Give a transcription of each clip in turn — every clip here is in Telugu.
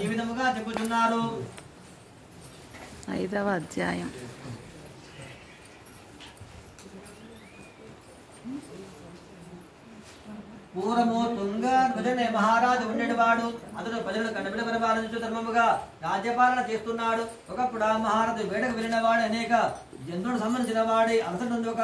ఈ విధముగా చెప్పుచున్నారు. 5వ అధ్యాయం. పూర్వము తుంగ ధ్వజనే మహారాజు ఉండేవాడు. అతడు ప్రజలను కన్నబిడ పరిపాలించు ధర్మముగా రాజ్యపాలన చేస్తున్నాడు. ఒకప్పుడు ఆ మహారాజు వేటకు వెళ్ళిన వాడు అనేక జంతువులకు సంబంధించిన వాడి అలసట ఒక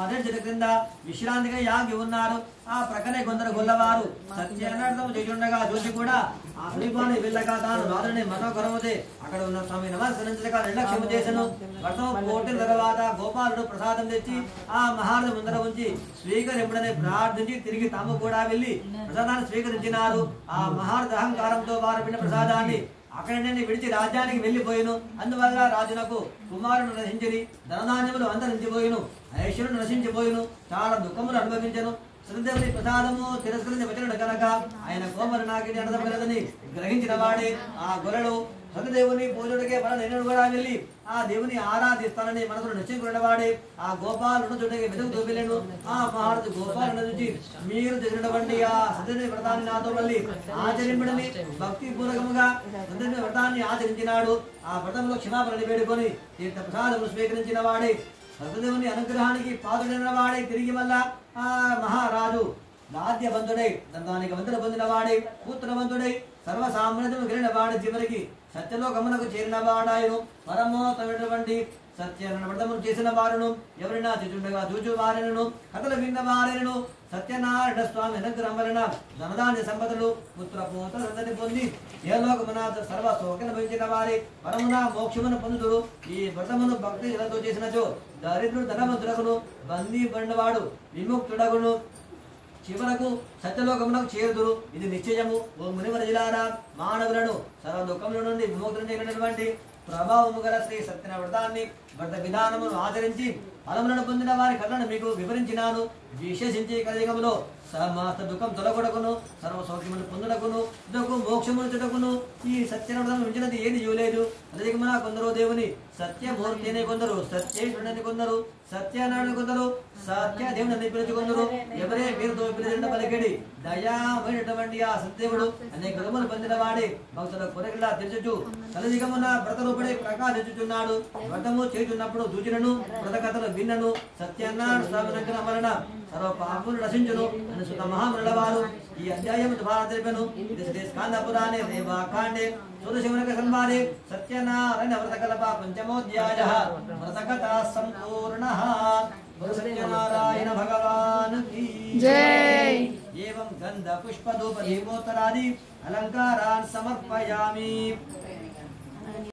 అదే చెట్టు క్రింద విశ్రాంతిగా యాగి ఉన్నారు. ఆ ప్రక్కనే కొందరు గొల్లవారు సత్యానార్థం చేయుండగా చూసి కూడా ఆ సమీపాన్ని వెళ్ళక తాను రాజుని మనోకరముతే అక్కడ ఉన్న స్వామి నమస్కరించక నిర్లక్ష్యము చేసెను. వర్తం కోటిల తర్వాత గోపాలుడు ప్రసాదం తెచ్చి ఆ మహారాజు ముందర ఉంచి స్వీకరింపుడని ప్రార్థించి తిరిగి తాము కూడా వెళ్లి ప్రసాదాన్ని స్వీకరించినారు. ఆ మహారాజు అహంకారంతో వారు పిన్న ప్రసాదాన్ని అక్కడనే విడిచి రాజ్యానికి వెళ్లిపోయిను. అందువల్ల రాజునకు కుమారుడు నశించి ధనధాన్యములు అంతరించిపోయిను. ఐశ్వర్యుడు నశించిపోయిను. చాలా దుఃఖములు అనుభవించను. సత్యదేవుని ప్రసాదము తిరస్కరించి వచ్చినడు కనుక ఆయన కోమరు నాకిని అనదపగలదని గ్రహించిన వాడే ఆ గొర్రెలు సత్యదేవుని పూజుడికే నేను కూడా వెళ్ళి ఆ దేవుని ఆరాధిస్తానని మనసును నిశ్చయించుకున్న వాడే ఆ గోపాలుడు చుట్టూ వెతుకుతూ వెళ్ళాను. ఆ మహారాజు గోపాలను నుంచి మీరు చేసినటువంటి ఆ సత్యదేవి వ్రతాన్ని నాతో మళ్ళీ ఆచరింపడని భక్తి పూర్వకముగా సత్యదేవి వ్రతాన్ని ఆచరించినాడు. ఆ వ్రతంలో క్షమాపణని వేడుకొని తీర్థ ప్రసాదములు స్వీకరించిన వాడే సత్యదేవుని అనుగ్రహానికి పాత్రుడైన వాడే తిరిగి మళ్ళా ఆ మహారాజు రాజ్యవంతుడై దానికి వంతులు పొందిన వాడే పుత్రవంతుడై సర్వసామ్రాజ్యము కలిగిన వాడి చివరికి సత్యలోకమునకు చేరిన వాడాయను. పరమోత్తమైనటువంటి సత్యనారాయణ వ్రతములు చేసిన వారును ఎవరైనా చూచుండగా చూచు వారిను కథలు విన్న వారిను సత్యనారాయణ స్వామి అనుగ్రహం వలన ధనధాన్య సంపదలు పుత్ర పూత సంతతి పొంది ఏ లోకమున సర్వ శోకను భవించిన వారి పరమున మోక్షమును పొందుతుడు. ఈ వ్రతమును భక్తి జలతో చేసినచో దరిద్రుడు ధనవంతుడకును బందీ బండవాడు విముక్తుడగును చివరకు సత్యలోకమునకు చేరుదురు. ఇది నిశ్చయము. ఓ మునివరజిలారా మానవులను సర్వ దుఃఖముల నుండి విముక్తులు చేయనటువంటి ప్రభావము గల శ్రీ సత్యనారాయణ వ్రతాన్ని వ్రత విధానమును ఆచరించి ఫలములను పొందిన వారి కథలను మీకు వివరించినాను. విశేషించి కలియుగములో సమస్త దుఃఖం తొలగొడకును సర్వ సౌఖ్యములు పొందుటకును ఇదొక మోక్షములు చుటకును ఈ సత్యనారాయణ మించినది ఏది లేదు. కలియుగమున కొందరు దేవుని సత్యమూర్తి అనే కొందరు సత్యేశ్వరుడని కొందరు సత్యనారాయణ కొందరు సత్య దేవుని అని పిలుచుకొందరు. ఎవరే పేరుతో పిలిచిన పలికెడి దయామైనటువంటి ఆ సత్యదేవుడు అనేక రుములు పొందిన వాడే భక్తుల కొరకలా తెరచుచు కలియుగమున వ్రత రూపుడే ప్రకాశించుచున్నాడు. వ్రతము చేయుచున్నప్పుడు దూచినను వ్రత కథలు విన్నను సత్యనారాయణ స్వామి అనుగ్రహం వలన సర్వ పాపములు నశించును అని సుత మహామునుల వారు ఈ అధ్యాయం ద్వారా తెలిపెను. ఇది శ్రీ స్కాంద పురాణే రేవాఖండే సూర్యశివనక సంవాదే సత్యనారాయణ వ్రతకల్ప పంచమోధ్యాయః వ్రతకథా సంపూర్ణః. సత్యనారాయణ భగవాన్ కీ జై. ఏవం గంధ పుష్ప ధూప దీపోత్తరాది అలంకారాన్ సమర్పయామి.